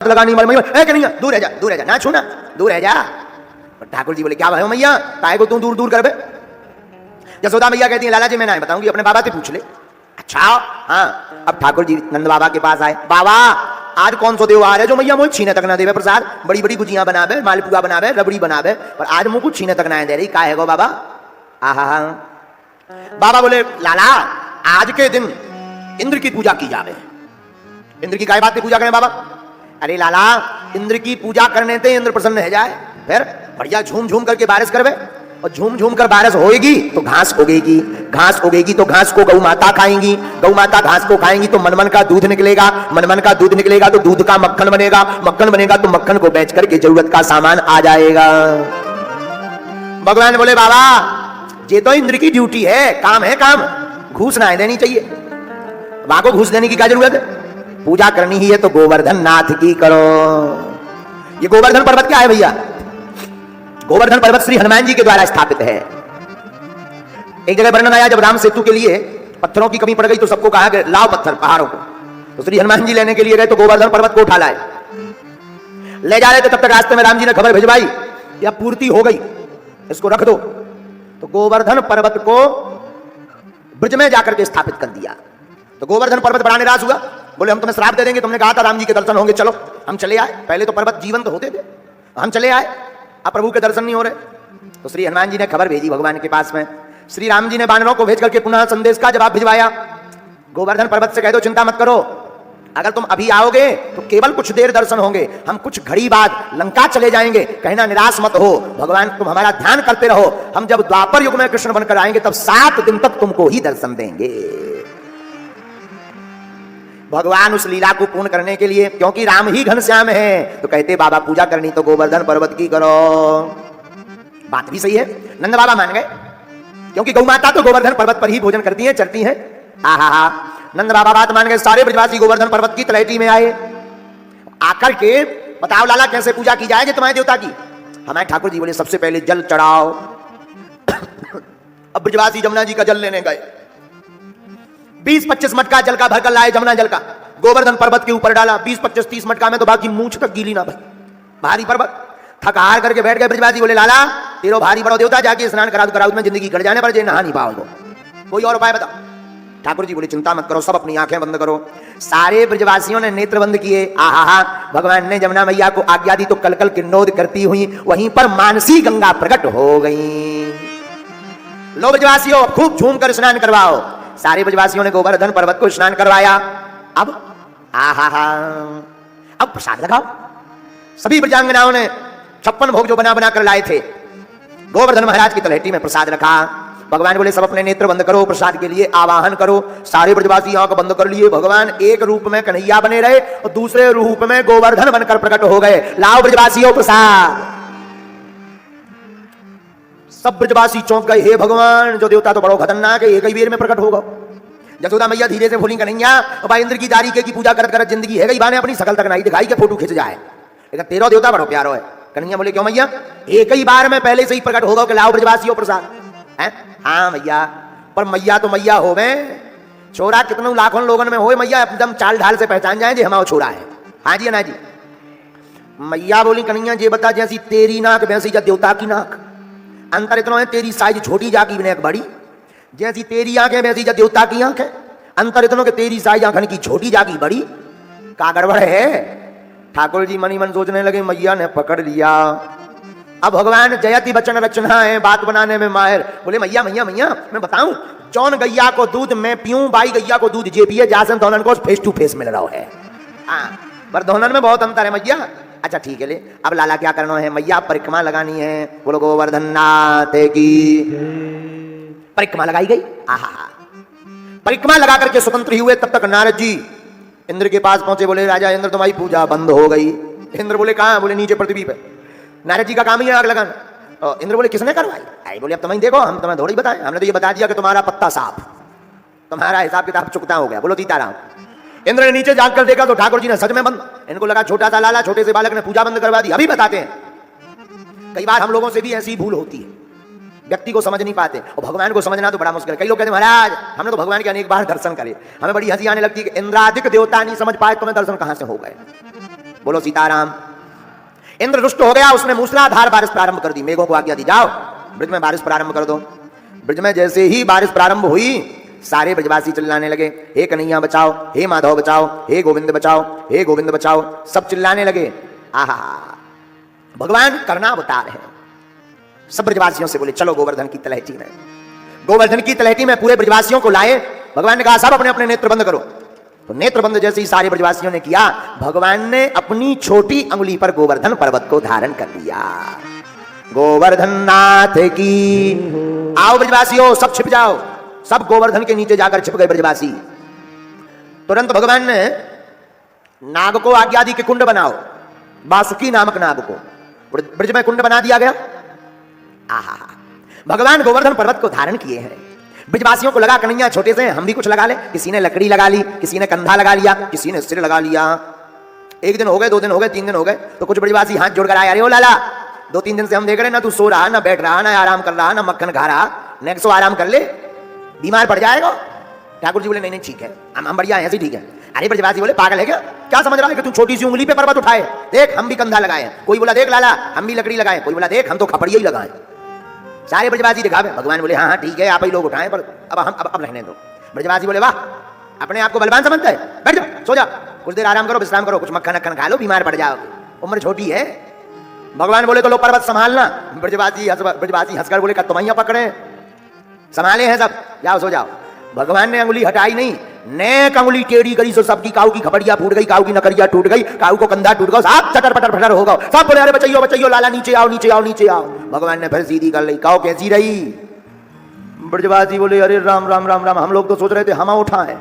लगानी वाले मैया ए कन्हैया दूर रह जा ना छूना, दूर रह जा। ठाकुर जी बोले क्या भाई मैया काय को तुम दूर दूर कर बे। यशोदा मैया कहती है लाला जी मैं ना बताऊंगी, अपने बाबा से पूछ ले। अच्छा हाँ। अब ठाकुर जी नंद बाबा के पास आए, बाबा आज कौन सो देव आ रहे जो मैया मुझे छीने तक ना देवे प्रसाद, बड़ी बड़ी गुजियां बनावे, मालपुआ बनावे, रबड़ी बनावे, पर आज मुझे कुछ छीने तक ना दे रही, का है गो बाबा। आहा बाबा बोले लाला आज के दिन इंद्र की पूजा की जावे। इंद्र की काय बात की पूजा करें बाबा? अरे लाला इंद्र की पूजा करने से इंद्र प्रसन्न हो जाए, फिर बढ़िया झूम झूम करके बारिश करवे, और झूम झूम कर बारिश होएगी तो घास उगेगी, घास उगेगी तो घास को गौ माता खाएंगी, गौ माता घास को खाएंगी तो मनमन का दूध निकलेगा, मनमन का दूध निकलेगा तो दूध का मक्खन बनेगा, मक्खन बनेगा तो मक्खन को बेच करके जरूरत का सामान आ जाएगा। भगवान बोले बाबा ये तो इंद्र की ड्यूटी है, काम है काम, घूस ना देनी चाहिए, वहां को घूस देने की क्या जरूरत है, पूजा करनी ही है तो गोवर्धन नाथ की करो। ये गोवर्धन पर्वत क्या है भैया? गोवर्धन पर्वत श्री हनुमान जी के द्वारा स्थापित है। एक जगह वर्णन आया जब राम सेतु के लिए पत्थरों की कमी पड़ गई तो सबको कहा कि लाओ पत्थर पहाड़ों को, तो श्री हनुमान जी लेने के लिए गए तो गोवर्धन पर्वत को उठा लाए, ले जा रहे थे, तब तक रास्ते में राम जी ने खबर भिजवाई या पूर्ति हो गई इसको रख दो, तो गोवर्धन पर्वत को ब्रज में जाकर के स्थापित कर दिया। तो गोवर्धन पर्वत बड़ा निराश हुआ, बोले हम तुम्हें श्राप दे देंगे, तुमने कहा था राम जी के दर्शन होंगे, चलो हम चले आए, पहले तो पर्वत जीवंत होते थे, हम चले आए, अब प्रभु के दर्शन नहीं हो रहे। तो श्री हनुमान जी ने खबर भेजी भगवान के पास में, श्री राम जी ने वानरों को भेज करके पुनः संदेश का जवाब भिजवाया, गोवर्धन पर्वत से कह दो चिंता मत करो, अगर तुम अभी आओगे तो केवल कुछ देर दर्शन होंगे, हम कुछ घड़ी बाद लंका चले जाएंगे, कहना निराश मत हो, भगवान तुम हमारा ध्यान करते रहो, हम जब द्वापर युग में कृष्ण बनकर आएंगे तब 7 दिन तक तुमको ही दर्शन देंगे। भगवान उस लीला को पूर्ण करने के लिए, क्योंकि राम ही घनश्याम है, तो कहते बाबा पूजा करनी तो गोवर्धन पर्वत की करो। बात भी सही है, नंद बाबा मान गए, क्योंकि गौ माता तो गोवर्धन पर्वत पर ही भोजन करती है, चरती है। आहा नंद बाबा बात मान गए, सारे ब्रजवासी गोवर्धन पर्वत की तलहटी में आए, आकर के बताओ लाला कैसे पूजा की जाएगी तुम्हारे देवता की? हमारे ठाकुर जी बोले सबसे पहले जल चढ़ाओ। अब ब्रजवासी जमुना जी का जल लेने गए, 20-25 मटका जल का भरकर लाए, जमुना जल का गोवर्धन पर्वत के ऊपर डाला, 20-25-30 मटका में तो बाकी मूंछ तक गीली ना भाई, भारी पर्वत, थक हार करके बैठ गए। ब्रजवासी बोले लाला तेरो भारी बड़ो देवता, जाके स्नान करा दो, में जिंदगी कट जाने पर जे नहा नहीं पाओगे, कोई और उपाय बताओ। ठाकुर जी बोले चिंता मत करो, सब अपनी आंखें बंद करो। सारे ब्रजवासियों ने नेत्र बंद किए। आहा भगवान ने जमुना मैया को आज्ञा दी तो कलकल किन्नौद करती हुई वहीं पर मानसी गंगा प्रकट हो गई। लो ब्रजवासियों खूब झूम कर स्नान करवाओ। सारे ब्रजवासियों ने गोवर्धन पर्वत को स्नान करवाया। अब आहा अब प्रसाद लगाओ। सभी ब्रजांगनाओं ने 56 भोग जो बना बना कर लाए थे गोवर्धन महाराज की तलहटी में प्रसाद रखा। भगवान बोले सब अपने नेत्र बंद करो, प्रसाद के लिए आवाहन करो। सारे ब्रजवासी आंख बंद कर लिए। भगवान एक रूप में कन्हैया बने रहे और दूसरे रूप में गोवर्धन बनकर प्रकट हो गए। लाओ ब्रजवासियों प्रसाद। सब ब्रजवासी चौंक गए, हे भगवान जो देवता तो बड़ो खतरनाक है, एक ही बेर में प्रकट होगा। यशोदा मैया धीरे से बोली कन्हैया भाई इंद्र की दारी के की पूजा करत करत जिंदगी है गई, बाने अपनी शकल तक नहीं दिखाई के फोटो खिंच जाए, लेकिन तेरा देवता बड़ो प्यारो है। कन्हैया बोले क्यों मैया? एक ही बार में पहले से ही प्रकट होगा कि लाओ ब्रजवासियों प्रसाद है। हाँ मैया, पर मैया तो मैया हो गए, छोरा कितनों लाखों लोगों में हो मैया एकदम चाल ढाल से पहचान जाए जे हमारा छोरा है। हाँ जी ना जी। मैया बोली कन्हैया जे बता जैसी तेरी नाक वैसी जा देवता की नाक, अंतर इतना है तेरी साइज छोटी जाकी बने बड़ी, जैसी तेरी आंखें वैसी जा देवता की आंख है, अंतर इतना कि तेरी साइज आंखन की छोटी जाकी बड़ी, का गड़बड़ है? ठाकुर जी मनी मन सोचने लगे मैया ने पकड़ लिया। अब भगवान जयति वचन रचना है, बात बनाने में माहिर। बोले मैया मैया मैया मैं बताऊं, जौन गैया को दूध मैं पीऊं, बाई गैया को दूध जे पिए, जासन दोनों को फेस टू फेस मिल रहा है। हाँ पर दोनों में बहुत अंतर है मैया। अच्छा ठीक है ले, अब लाला क्या करना है? मैया परिक्रमा लगानी है। बोलो गोवर्धन नाथ की। परिक्रमा लगाई गई। आहा परिक्रमा लगा करके स्वतंत्र हुए। तब तक नारद जी इंद्र के पास पहुंचे। बोले राजा इंद्र तुम्हारी पूजा बंद हो गई। इंद्र बोले कहां? बोले नीचे पृथ्वी पे। नारद जी का काम ही है आग लगाना। इंद्र बोले किसने करवाई? आई बोले अब तुम्हें देखो, हम तुम्हें थोड़ी बताएं, हमने तो ये बता दिया कि तुम्हारा पत्ता साफ, तुम्हारा हिसाब किताब चुकता हो गया। बोलो सीताराम। इंद्र ने नीचे जाकर देखा तो ठाकुर जी ने सच में बंद। इनको लगा छोटा सा लाला छोटे से बालक ने पूजा बंद करवा दी। अभी बताते हैं, कई बार हम लोगों से भी ऐसी भूल होती है, व्यक्ति को समझ नहीं पाते और भगवान को समझना तो बड़ा मुश्किल है। कई लोग कहते हैं महाराज हमने तो भगवान के अनेक बार दर्शन करे, हमें बड़ी हंसी आने लगती है कि इंद्रादिक देवता नहीं समझ पाए, तुम्हें दर्शन कहां से हो गए? बोलो सीताराम। इंद्र रुष्ट हो गया, उसने मूसलाधार बारिश प्रारंभ कर दी। मेघों को आज्ञा दी, जाओ ब्रज में बारिश प्रारंभ कर दो। ब्रज में जैसे ही बारिश प्रारंभ हुई, सारे ब्रजवासी चिल्लाने लगे, हे कन्हैया बचाओ, हे माधव बचाओ, हे गोविंद बचाओ, हे गोविंद बचाओ, सब चिल्लाने लगे। आहा, भगवान करना अवतार है। सब ब्रजवासियों से बोले, चलो गोवर्धन की तलहटी में। गोवर्धन की तलहटी में पूरे ब्रजवासियों को लाए। भगवान ने कहा, सब अपने अपने नेत्र बंद करो। तो नेत्र बंद जैसे ही सारे ब्रजवासियों ने किया, भगवान ने अपनी छोटी अंगुली पर गोवर्धन पर्वत को धारण कर लिया। गोवर्धन नाथ की। आओ ब्रजवासियों, सब छिप जाओ। सब गोवर्धन के नीचे जाकर छिप गए ब्रजवासी। तुरंत भगवान ने नाग को आज्ञा दी कि कुंड बनाओ। वासुकी नामक नाग को ब्रज में कुंड बना दिया गया। आहा, भगवान गोवर्धन पर्वत को धारण किए हैं। ब्रजवासियों को लगा कन्हैया छोटे से हम भी कुछ लगा ले। किसी ने लकड़ी लगा ली, किसी ने कंधा लगा लिया, किसी ने सिर लगा लिया। एक दिन हो गए, 2 दिन हो गए, 3 दिन हो गए, तो कुछ ब्रजवासी हाथ जोड़कर आए, अरे ओ लाला, 2-3 दिन से हम देख रहे ना तू सो रहा, ना बैठ रहा, ना आराम कर रहा, ना मक्खन खा रहा, नेक्स्ट आराम कर ले, बीमार पड़ जाएगा। ठाकुर जी बोले, नहीं नहीं ठीक है, हम बढ़िया हैं, ऐसे ठीक है। अरे ब्रजवासी बोले, पागल है क्या समझ रहा है कि तू छोटी सी उंगली पे पर्वत उठाए? देख हम भी कंधा लगाए। कोई बोला, देख लाला हम भी लकड़ी लगाए। कोई बोला, देख हम तो खपड़िया ही लगाए। सारे ब्रजवासी दिखावे। भगवान बोले, हाँ हाँ ठीक है, आप ही लोग उठाएं, पर अब रहने दो। ब्रजवासी बोले, वाह, अपने आप को बलवान समझता है, बैठ जाओ, सो जाओ, कुछ देर आराम करो, विश्राम करो, कुछ मक्खन अक्खन खा लो, बीमार पड़ जाओ, उम्र छोटी है। भगवान बोले, तो लो पर्वत संभालना। ब्रजवासी हंसकर बोले, तुम्हारियां पकड़े, संभाले हैं सब, जाओ सो जाओ। भगवान ने अंगुली हटाई नहीं, नेक अंगुली टेढ़ी करी, सो सबकी काऊ की खपड़िया फूट गई, काऊ की नकरिया टूट गई, काऊ को कंधा टूट गया, सब चटर पटर फटर हो गए। सब बोले, अरे बचाइयो बचाइयो, लाला नीचे आओ नीचे आओ नीचे आओ। भगवान ने फिर सीधी कर ली, काऊ कैसी रही? ब्रजवासी बोले, अरे राम राम राम राम, हम लोग तो सोच रहे थे हम उठाएं,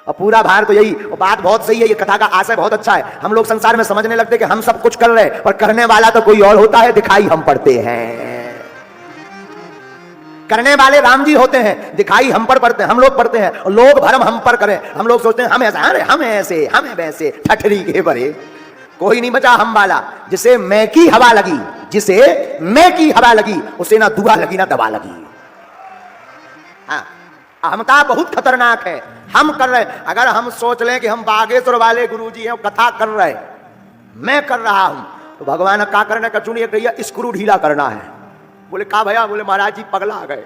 और पूरा भार तो यही। बात बहुत सही है, ये कथा का आशय बहुत अच्छा है। हम लोग संसार में समझने लगते कि हम सब कुछ कर रहे हैं, पर करने वाला तो कोई और होता है, दिखाई हम पड़ते हैं। करने वाले राम जी होते हैं, दिखाई हम पर पड़ते हैं, हम लोग पड़ते हैं, और लोग भरम हम पर करें। हम लोग सोचते हैं हम ऐसा, अरे हम ऐसे, हमें वैसे, ठठरी के बड़े। कोई नहीं बचा हम वाला। जिसे मैं की हवा लगी, जिसे मैं की हवा लगी, उसे ना दुआ लगी ना दवा लगी। हाँ, अहमता बहुत खतरनाक है। हम कर रहे, अगर हम सोच लें कि हम बागेश्वर वाले गुरुजी हैं, कथा कर रहे, मैं कर रहा हूं, तो भगवान का करने का चुनिए कहिए स्क्रू ढीला करना है। बोले का भैया? बोले महाराज जी पगला आ गए।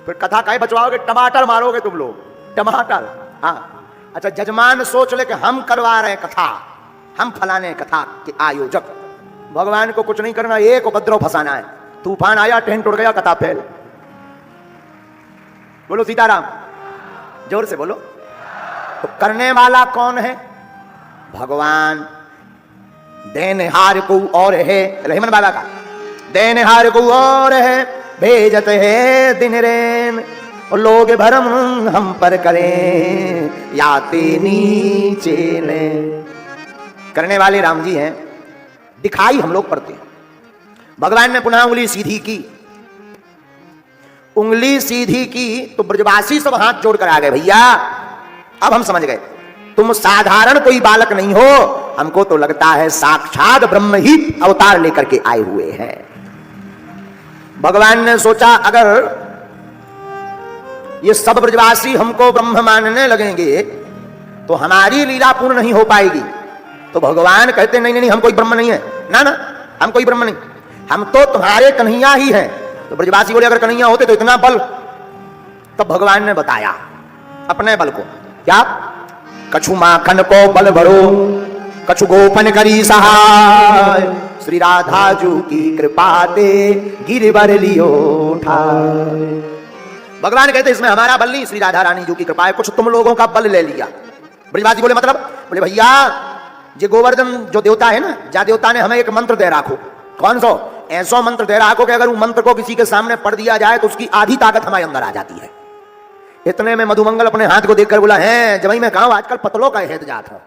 फिर कथा काहे बचवाओगे? टमाटर मारोगे तुम लोग, टमाटर। हाँ अच्छा, जजमान सोच ले कि हम करवा रहे कथा, हम फलाने कथा के आयोजक। भगवान को कुछ नहीं करना, एक उपद्रव फंसाना है। तूफान आया, टेंट उड़ गया, कथा फेल। बोलो सीताराम, जोर से बोलो। तो करने वाला कौन है? भगवान। देनहार को और है, रहमन बाबा का, देनहार को और है, भेजत है दिन रैन, और लोग भरम हम पर करें, याते नीचे ले। करने वाले राम जी हैं, दिखाई हम लोग पड़ते हैं। भगवान ने पुनः उंगली सीधी की, उंगली सीधी की तो ब्रजवासी सब हाथ जोड़कर आ गए, भैया अब हम समझ गए, तुम साधारण कोई बालक नहीं हो, हमको तो लगता है साक्षात ब्रह्म ही अवतार लेकर के आए हुए हैं। भगवान ने सोचा अगर ये सब ब्रजवासी हमको ब्रह्म मानने लगेंगे तो हमारी लीला पूर्ण नहीं हो पाएगी। तो भगवान कहते नहीं नहीं नहीं, हम कोई ब्रह्म नहीं है, ना ना हम कोई ब्रह्म नहीं, हम तो तुम्हारे कन्हैया ही हैं। तो ब्रजवासी बोले अगर कन्हैया होते तो इतना बल। तब भगवान ने बताया अपने बल को, क्या? कछु माखन को बल भरो, कछु गोपन करी सहाय, श्री राधा जू की कृपा ते गिरवर लियो ठाय। भगवान कहते इसमें हमारा बल नहीं, श्री राधा रानी जू की कृपा है, कुछ तुम लोगों का बल ले लिया। ब्रजवासी बोले मतलब? बोले भैया ये गोवर्धन जो देवता है ना, जा देवता ने हमें एक मंत्र दे रखो। कौन सो? ऐसा मंत्र दे रखो कि अगर वो मंत्र को किसी के सामने पढ़ दिया जाए तो उसकी आधी ताकत हमारे अंदर आ जाती है। इतने में मधुमंगल अपने हाथ को देखकर बोला, है जवाई मैं कहूं आजकल पतलों का हेत जात है,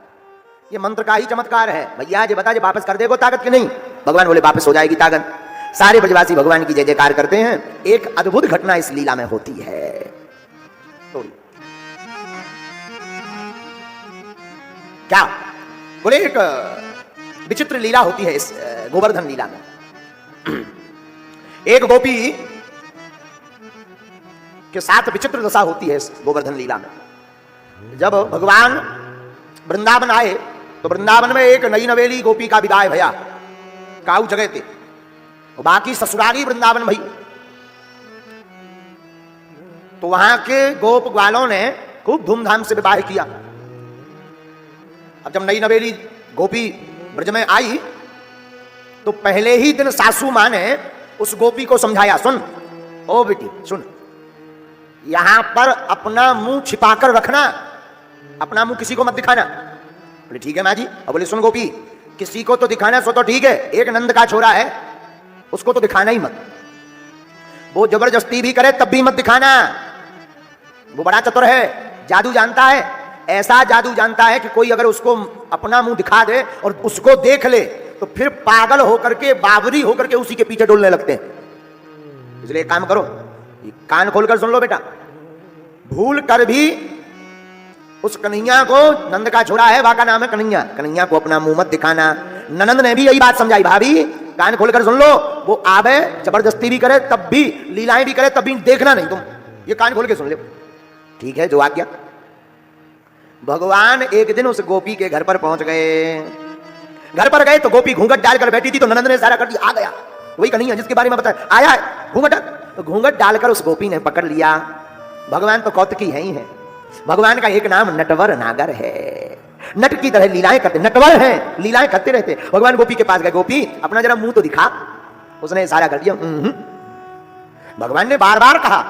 ये मंत्र का ही चमत्कार है। भैया जी बता, वापस कर देगो ताकत की नहीं? भगवान बोले वापस हो जाएगी ताकत। सारे ब्रजवासी भगवान की जय जयकार करते हैं। एक अद्भुत घटना इस लीला में होती है। क्या? बोले एक विचित्र लीला होती है इस गोवर्धन लीला में। एक गोपी के साथ विचित्र दशा होती है इस गोवर्धन लीला में। जब भगवान वृंदावन आए तो वृंदावन में एक नई नवेली गोपी का विदाई भैया काऊ जगह थे, और बाकी ससुराली वृंदावन भई। तो वहां के गोप ग्वालों ने खूब धूमधाम से विवाह किया। अब जब नई नवेली गोपी ब्रज में आई तो पहले ही दिन सासू मां ने उस गोपी को समझाया, सुन ओ बेटी सुन, यहां पर अपना मुंह छिपाकर रखना, अपना मुंह किसी को मत दिखाना। बोले ठीक है मां जी। अब बोले सुन गोपी, किसी को तो दिखाना सो तो ठीक है, एक नंद का छोरा है उसको तो दिखाना ही मत, वो जबरदस्ती भी करे तब भी मत दिखाना। वो बड़ा चतुर है, जादू जानता है, ऐसा जादू जानता है कि कोई अगर उसको अपना मुंह दिखा दे और उसको देख ले तो फिर पागल होकर के, बावरी होकर के उसी के पीछे डोलने लगते हैं। इसलिए काम करो, कान खोलकर सुन लो बेटा, भूल कर भी उस कन्हैया को, नंद का छोरा है वाका नाम है कन्हैया, कन्हैया को अपना मुंह मत दिखाना। ननंद ने भी यही बात समझाई, भाभी कान खोलकर सुन लो, वो आवे जबरदस्ती भी करे तब भी, लीलाएं भी करे तब भी देखना नहीं तुम, ये कान खोल के सुन ले। ठीक है जो आ गया। भगवान एक दिन उस गोपी के घर पर पहुंच गए। घर पर गए तो गोपी घूंघट डालकर बैठी थी, तो ननंद ने सारा कर दिया, आ गया वही कन्हैया जिसके बारे में बताया, आया है घूंघट। तो घूंघट डालकर उस गोपी ने पकड़ लिया। भगवान तो कौतुकी है ही है, भगवान का एक नाम नटवर नागर है, नट की तरह लीलाएं करते, नटवर हैं, लीलाएं करते रहते। भगवान गोपी के पास गए, गोपी अपना जरा मुंह तो दिखा। उसने इशारा कर दिया। भगवान ने बार बार कहा,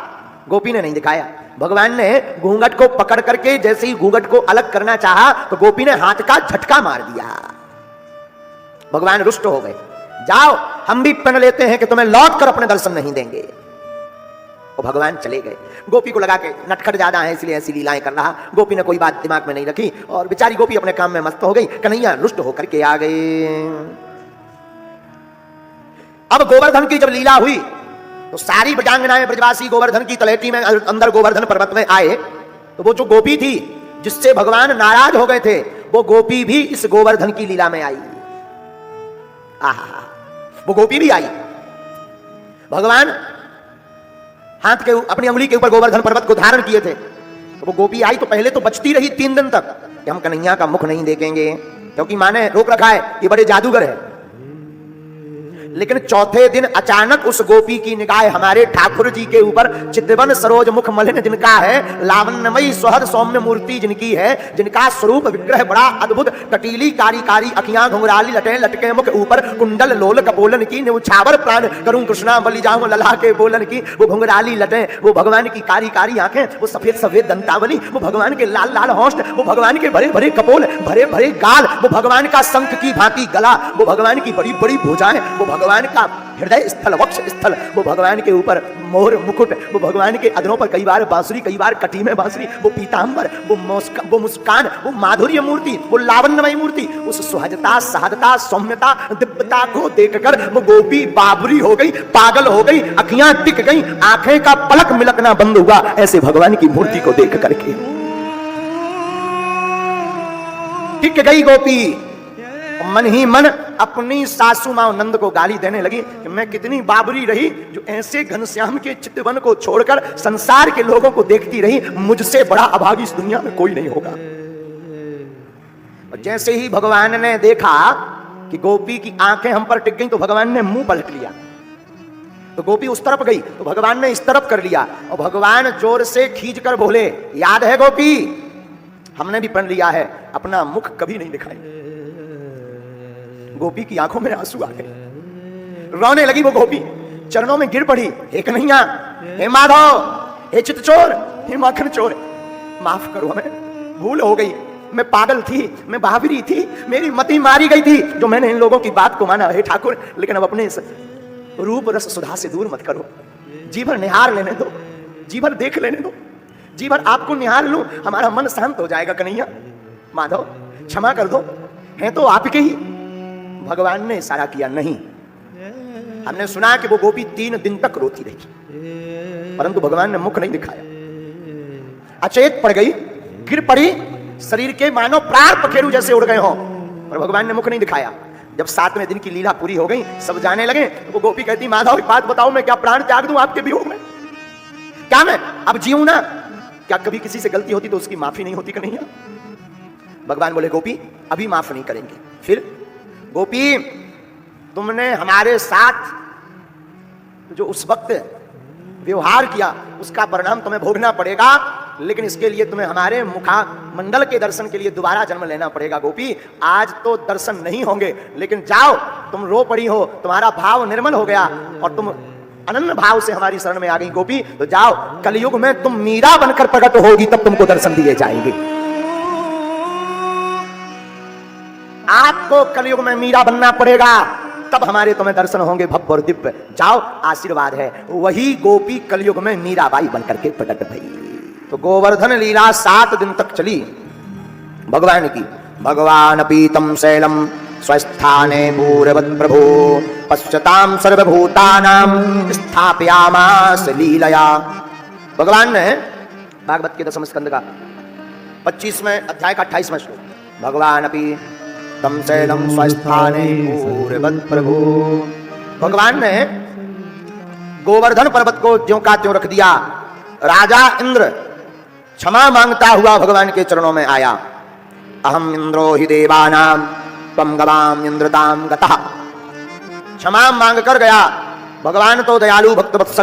गोपी ने नहीं दिखाया। भगवान ने घूंघट को पकड़ करके जैसे ही घूंघट को अलग करना चाहा तो गोपी ने हाथ का झटका मार दिया। भगवान रुष्ट हो गए, जाओ हम भी पन लेते हैं कि तुम्हें लौट कर अपने दर्शन नहीं देंगे। और भगवान चले गए। गोपी को लगा के नटखट ज्यादा है इसलिए ऐसी लीलाएं कर रहा। गोपी ने कोई बात दिमाग में नहीं रखी और बेचारी गोपी अपने काम में मस्त हो गई। कन्हैया रुष्ट होकर के आ गए। अब गोवर्धन की जब लीला हुई तो सारी ब्रजांगनाएं ब्रजवासी गोवर्धन की तलेटी में अंदर गोवर्धन पर्वत में आए। तो वो जो गोपी थी जिससे भगवान नाराज हो गए थे, वो गोपी भी इस गोवर्धन की लीला में आई। आहा, वो गोपी भी आई। भगवान हाथ के अपनी उंगली के ऊपर गोवर्धन पर्वत को धारण किए थे। तो वो गोपी आई तो पहले तो बचती रही 3 दिन तक कि हम कन्हैया का मुख नहीं देखेंगे, क्योंकि मां ने रोक रखा है, ये बड़े जादूगर है। लेकिन चौथे दिन अचानक उस गोपी की निगाह हमारे ठाकुर जी के ऊपर, चितवन सरोज मुख मलिन जिनका है, लावण्यमयी सुहद सौम्य मूर्ति जिनकी है, जिनका स्वरूप विग्रह बड़ा अद्भुत, कटीली कारी कारी अखियां घुंघराली लटे लटके मुख ऊपर कुंडल लोल कपोलन की, न्यौछावर प्राण करूं कृष्णा बलि जाऊं लला के बोलन की, वो घुंघराली लटे, वो भगवान की कारी कारी आंखें, वो सफेद सफेद दंतावली, वो भगवान के लाल लाल होंठ, वो भगवान के भरे भरे कपोल, भरे भरे गाल, वो भगवान का शंख की भांति गला, वो भगवान की बड़ी बड़ी भुजाएं, वो भगवान का हृदय स्थल वक्ष स्थल, वो भगवान के ऊपर मोर मुकुट, वो भगवान के अधरों पर कई बार बांसुरी, कई बार कटी में बांसुरी, वो पीतांबर, वो मुस्कान, वो माधुर्य मूर्ति, वो लावण्यमयी मूर्ति, उस सुहजता सहजता सौम्यता दिव्यता को देखकर वो गोपी बाबरी हो गई, पागल हो गई, अखियां टिक गई, आंखें का पलक मिलकना बंद हुआ ऐसे भगवान की मूर्ति को देख करके। टिक गई गोपी, मन ही मन अपनी सासू मां नंद को गाली देने लगी कि मैं कितनी बाबरी रही जो ऐसे घनश्याम के चितवन को छोड़कर संसार के लोगों को देखती रही, मुझसे बड़ा अभागी इस दुनिया में कोई नहीं होगा। और जैसे ही भगवान ने देखा कि गोपी की आंखें हम पर टिक गई तो भगवान ने मुंह पलट लिया। तो गोपी उस तरफ गई तो भगवान ने इस तरफ कर लिया और भगवान जोर से खींच कर बोले, याद है गोपी, हमने भी पढ़ लिया है, अपना मुख कभी नहीं दिखाएंगे। गोपी की आंखों में आंसू आ गए, रोने लगी वो गोपी, चरणों में गिर पड़ी, हे कन्हैया, हे माधव, हे चितचोर, हे माखन चोर, माफ करो हमें, भूल हो गई, मैं पागल थी, मैं बावरी थी, मेरी मति मारी गई थी जो मैंने इन लोगों की बात को माना। हे ठाकुर, लेकिन अब अपने रूप रस सुधा से दूर मत करो, जी भर निहार लेने दो, जी भर देख लेने दो, जी भर आपको निहार लूं, हमारा मन शांत हो जाएगा। कन्हैया, माधव, क्षमा कर दो, हैं तो आपके ही। भगवान ने इशारा किया, नहीं। हमने सुना कि वो गोपी 3 दिन तक रोती रही, परंतु भगवान ने मुख नहीं दिखाया। अचेत पड़ गई, गिर पड़ी, शरीर के मानो प्राण पखेरु जैसे उड़ गए हो, पर भगवान ने मुख नहीं दिखाया। जब 7वें दिन की लीला पूरी हो गई, सब जाने लगे, तो वो गोपी कहती, माधव एक बात बताओ, मैं क्या प्राण त्याग दूं आपके वियोग में? क्या मैं अब जीऊं ना? क्या कभी किसी से गलती होती तो उसकी माफी नहीं होती? कन्हैया, भगवान बोले गोपी अभी माफ नहीं करेंगे। फिर गोपी तुमने हमारे साथ जो उस वक्त व्यवहार किया उसका परिणाम तुम्हें भोगना पड़ेगा, लेकिन इसके लिए तुम्हें हमारे मुखा मंडल के दर्शन के लिए दोबारा जन्म लेना पड़ेगा। गोपी आज तो दर्शन नहीं होंगे, लेकिन जाओ, तुम रो पड़ी हो, तुम्हारा भाव निर्मल हो गया और तुम अनन्य भाव से हमारी शरण में आ गई गोपी, तो जाओ, कलयुग में तुम मीरा बनकर प्रकट होगी, तब तुमको दर्शन दिए जाएंगे। आपको कलयुग में मीरा बनना पड़ेगा, तब हमारे तुम्हें दर्शन होंगे भव्य और दिव्य। जाओ, आशीर्वाद है। वही गोपी कलयुग में मीराबाई बनकर के प्रकट भई। तो गोवर्धन लीला 7 दिन तक चली भगवान की। भगवान पीतम शैलम स्वस्थाने पूर्ववत् प्रभो पश्यताम सर्वभूतानां स्थापयामास लीलया। भगवान ने भागवत के 10वें स्कंद का 25वें अध्याय का 28वां श्लोक, भगवान अपि तम शैलम स्वस्थाने पूर्ववत् प्रभो। भगवान ने गोवर्धन पर्वत को ज्यों का त्यों रख दिया। राजा इंद्र क्षमा मांगता हुआ भगवान के चरणों में आया। अहम इंद्रो हि देवानां त्वं गवाम इंद्रतां गतः। क्षमा मांग कर गया। भगवान तो दयालु भक्त वत्सल